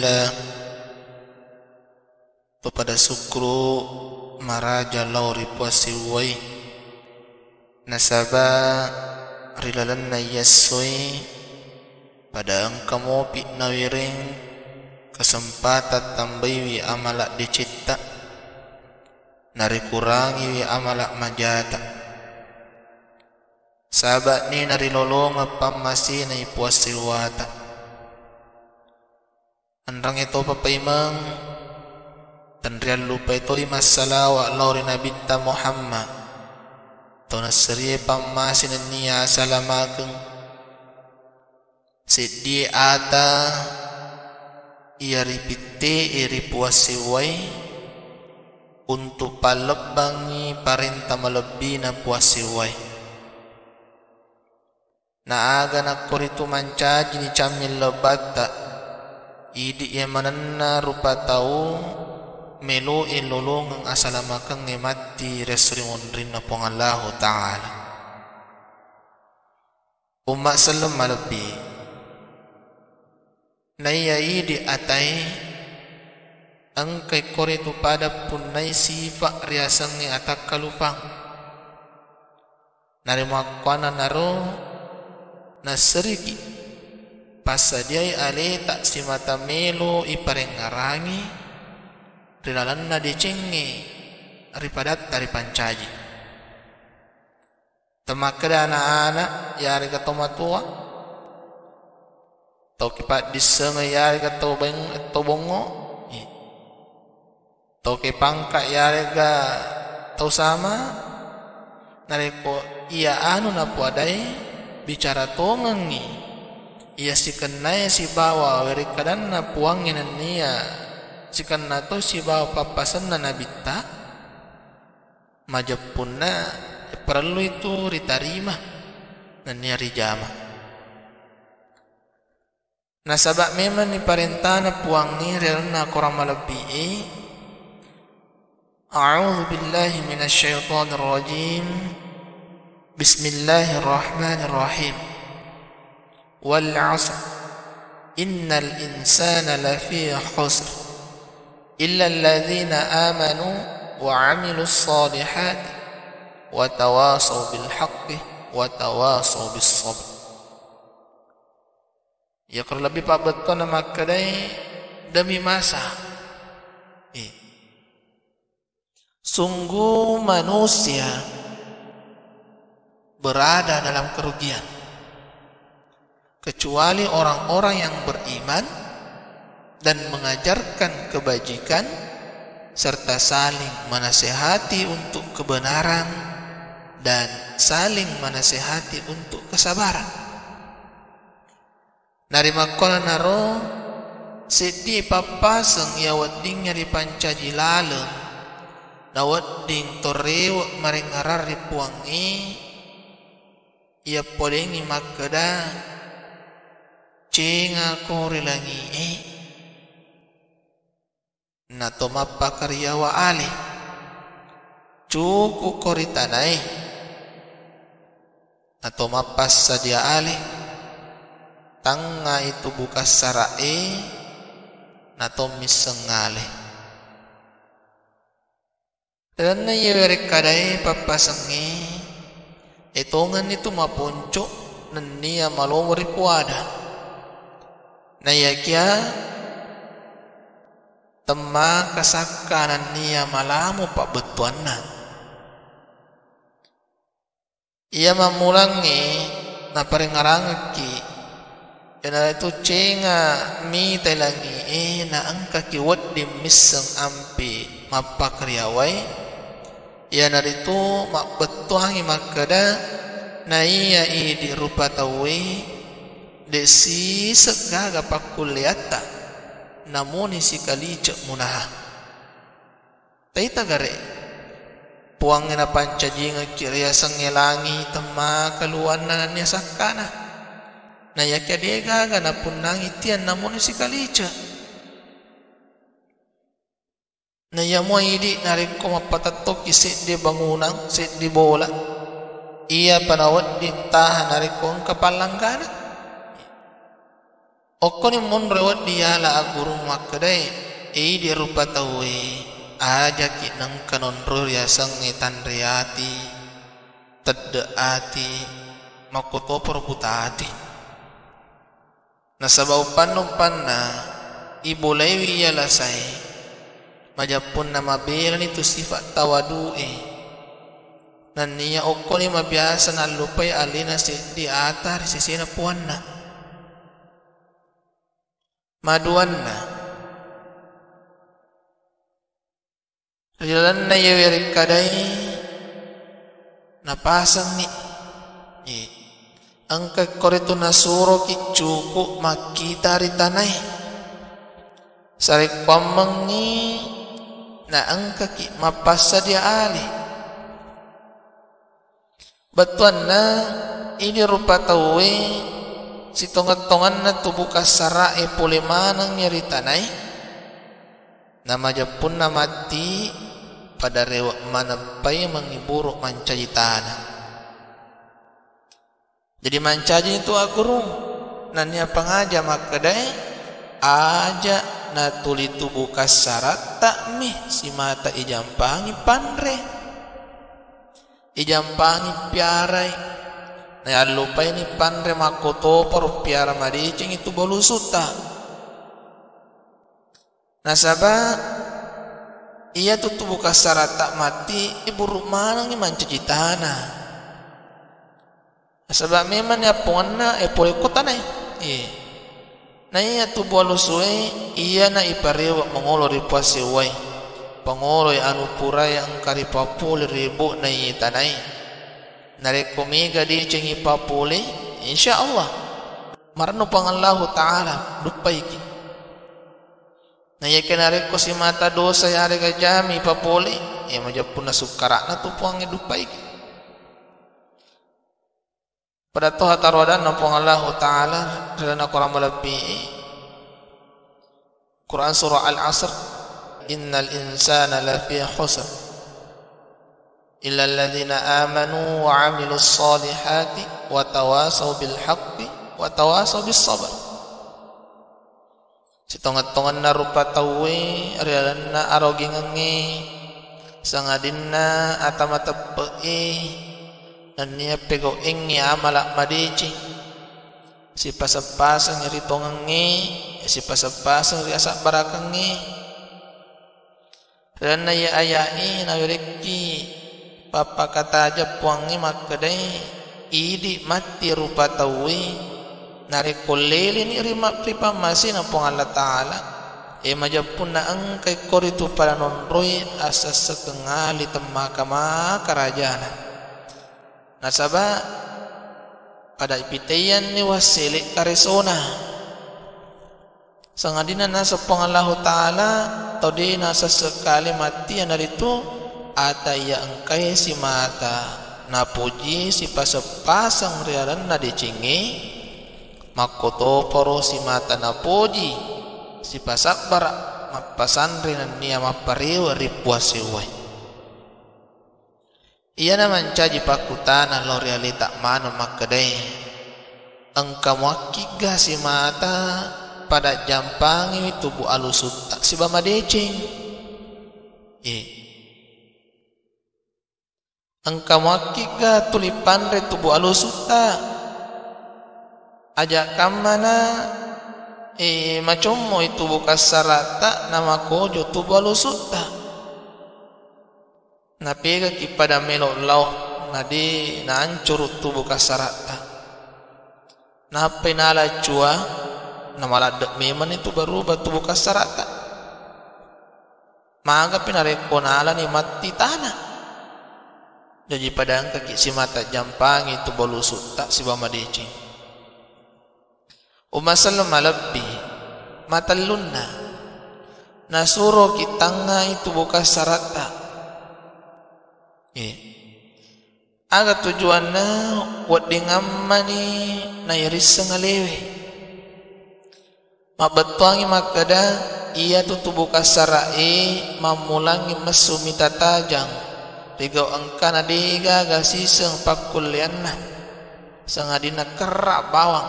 Alhamdulillah kepada sukru maraja lauri puasiwai nasaba rilalan na yasoi pada engkau pi nawiring kesempatan tambahi amalak dicipta nari kurangi amalak majata sahabat ni nari lolong apa masih na puasiwata andang itu papaimang dan rial lupa itu masalah wa lauri Nabi Muhammad to nasri pamasin niya salamaken sidi ata ia ripite iri puasiwai untuk palebangi parenta malebina puasiwai na aga nakoritu mancaji ni camil lebata idi yang mananna rupa tahu melu ilulung asalamakan ngemati resri mundrin na Allah Ta'ala umat salam malabi nayai di atai angkai kore tu pada punai sifat riasang ni atak kalupang nari makwana naro naseriki pasadiai ale tak simata melu iparengarangi rilalan na dicengi ripadat dari pancaji temakada anak-anak yari katomatua tau kipat disenga yari katobeng tobongo tau kipangka yari ka tau sama nareko iya anu na puadai bicara tongangi iya si kenai si bawa werikadan na puangin niya sikan nato si bawa papasan na nabita majapunna perlu itu ritarima dan niari jama nasabak memang ni parentana puangi relna korang malabi a'udzu billahi minasyaitonir rajim bismillahirrahmanirrahim wal 'asr innal insana lafi khusr إلا الذين آمنوا وعملوا الصالحات وتواصوا بالحق وتواصوا بالصبر ya kalau lebih pak betul nama kedai demi masa sungguh manusia berada dalam kerugian kecuali orang-orang yang beriman dan mengajarkan kebajikan serta saling menasihati untuk kebenaran dan saling menasihati untuk kesabaran. Nari makona naro sedi papaseng ya weddingnya di pancaji laleng na wedding torewak maring arar di puangi ia podengi makada cenga korilangi na tomapa karyawa ali cukup koritanai na tomapas sadia ali tanga itu bukas sarai na tomis sengale dan na yewere kadai papasengi etongan itu mapuncuk nenia malomori puada na yakia tema kasakanan niya malamu pak betuanna ia mamulangi na parengarangki yana itu cenga mi telangi na angka ki waddi miseng ampi mapakriawai yana itu mak betuangi makada na iya di rupa tawi desi segaga pakuliata namun isi kali cek munaha taita gare puangin na pancaji ngakirya sangelangi tema kaluan na niya sakana na yakya dega gana punang itian namun isi kali cek na yamu idi nariko mapatatok isi di bangunan isi di bola iya panawat di tahan nariko kapalanggana Oko ni mon rewat dia la agurung makadai di rupa tawe aja ki nang kanonro ya sang tandriati taddaati makoto perbutati nasabau panumpan na ibulewi ya lasai majapun nama belan itu sifat tawadu'i nan niya oko ni mabiasa na lupay alina di atar sisina puan na maduan na jalan na yawirik kadai napasang ni ang kakorito nasuro ki cukup makita ritanay sarik pamangi na ang kaki mapasa dia ali batuan na ini rupa tawe si tongan-tongan na tubuh kasara pulimanang nyeritanay na majapun na mati pada rewak manapay mangiburo mancajitana. Jadi mancaji itu agurung nanya pengaja makadai aja na tuli tubuh kasarat tak mih si mata ijampangi pandre ijampangi piarai na lupa ini pandre makoto por piara madicing itu bolusuta nasaba iya tu tubuh kasarat tak mati ibu rumah nang mancajitana. Sebab memang ya pona pole kota nai, na iya tu bolu suai iya na iparewa mengolo ripasi wai, pengolo anu pura yang kari papule ribu na iya tanai, nare komiga di cengi papule, insya Allah, marno pangallahu taala dupai ki, na iya kenare ko si mata dosa ya rega jami papule, majapun na sukarak na tu puangi dupai ki. Pada toha tarodan napong Allah Ta'ala dalam Al-Quran malabi Quran surah Al-Asr innal insana lafi khusr illa alladhina amanu wa amilus salihati wa tawasaw bil haqqi wa tawasaw bis sabr sitongat-tongan na rupa tawe rialan na arogingangi sangadinna atamatapei dan niya pego ingi amalak madici si pasapasang nyeri tongangi si pasapasang riasak barakangi dan na ya ayai na yoreki papa kata aja puangi makadai idi mati rupa tawi nari koleli ni rima pripa masih na puang Allah Ta'ala majapun na angkai koritu para nonroi asas sekengali temakama kerajaan nasaba pada ipitayan ni wasilik karesona sangadina nasa Allah Ta'ala todi nasa sekali mati yang dari itu ataya engkai si mata napuji si pasang riaran na dicingi makoto poro si mata napuji si pasakbar mapasandri na niya mapariwa ripuasiway iya naman caji pakutana lo realita mano makadai engkau wakiga si mata pada jampangi tubuh alusut tak si bama decing engkau wakiga tulipan re tubuh alusut tak ajak kamana macomo itu buka sarata nama kojo tubuh alusut tak napega kipada melo lau nadi na ancur tubuh kasarata nape nala cua na maladak meman itu baru tubuh kasarata maga pinareko nala ni mati tanah jadi pada kaki si mata jampang itu bolusut tak si bama deci umasallam malabbi matalunna nasuro kitanga itu buka sarata aga tujuanna wat dingammani na yaris ngalewe mabatuangi makada ia tutubu kasarai mamulangi mesumita tajang digau angkana diga gasiseng pakulyanna sangadina kerak bawang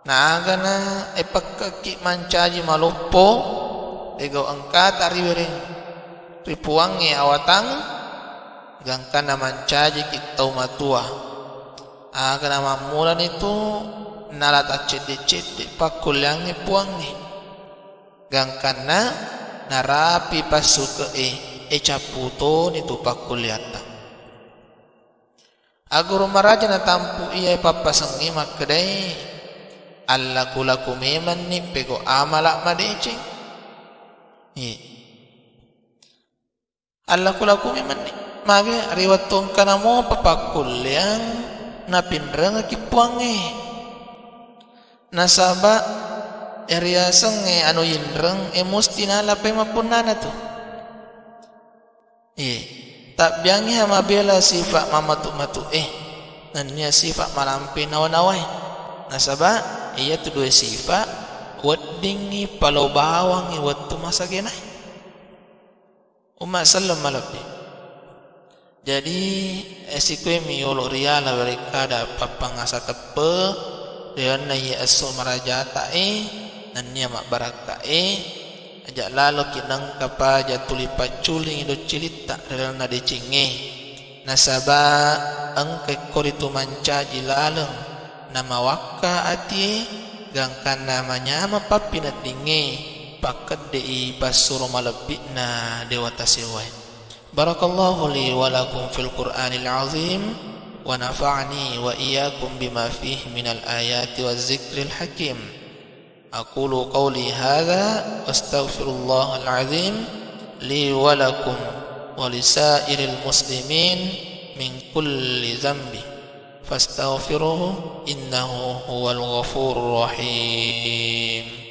naagana epakaki mancaji malupo ego angkat ariwering ripuangi awatang gangkana mancaji kitau matua agana mamulan itu nalata cede-cede pakulyangi puangi gangkana narapi pasuke caputo nitu pakulyata aguru maraja na tampu iya papasangi makadai alla kulaku meman ni pego amala madecing alla kulaku meman ni mage riwat tong kana mo papakulyang na pinrang kipuangi nasaba eriasang anu yinrang musti nalapay mapunana to tak biangi mabela sifat mamatu-matu nanya sifat malampi nawan-nawai nasaba iya tu dua sifat weddingi palau bawang wattu masa genai umat sallam malapi jadi esikwe miolo riala mereka ada papangasa tepe dewan naya aso marajata nanya mak baraka ajak lalu kinang kapa jatuli paculing ido cilita dalam nade cinge nasaba angke koritu manca jilaleng nama wakka ati gangkan namanya mapapina dinge paket dei basuro malebikna dewata sewai barakallahu li walakum fil qur'anil azim wa nafa'ni wa iyyakum bima fihi minal ayati waz zikril hakim aqulu qawli hadha astaghfirullahal azim li walakum wa lisairil muslimin min kulli dhanbi fastaghfiruhu innahu huwal ghafurur rahim.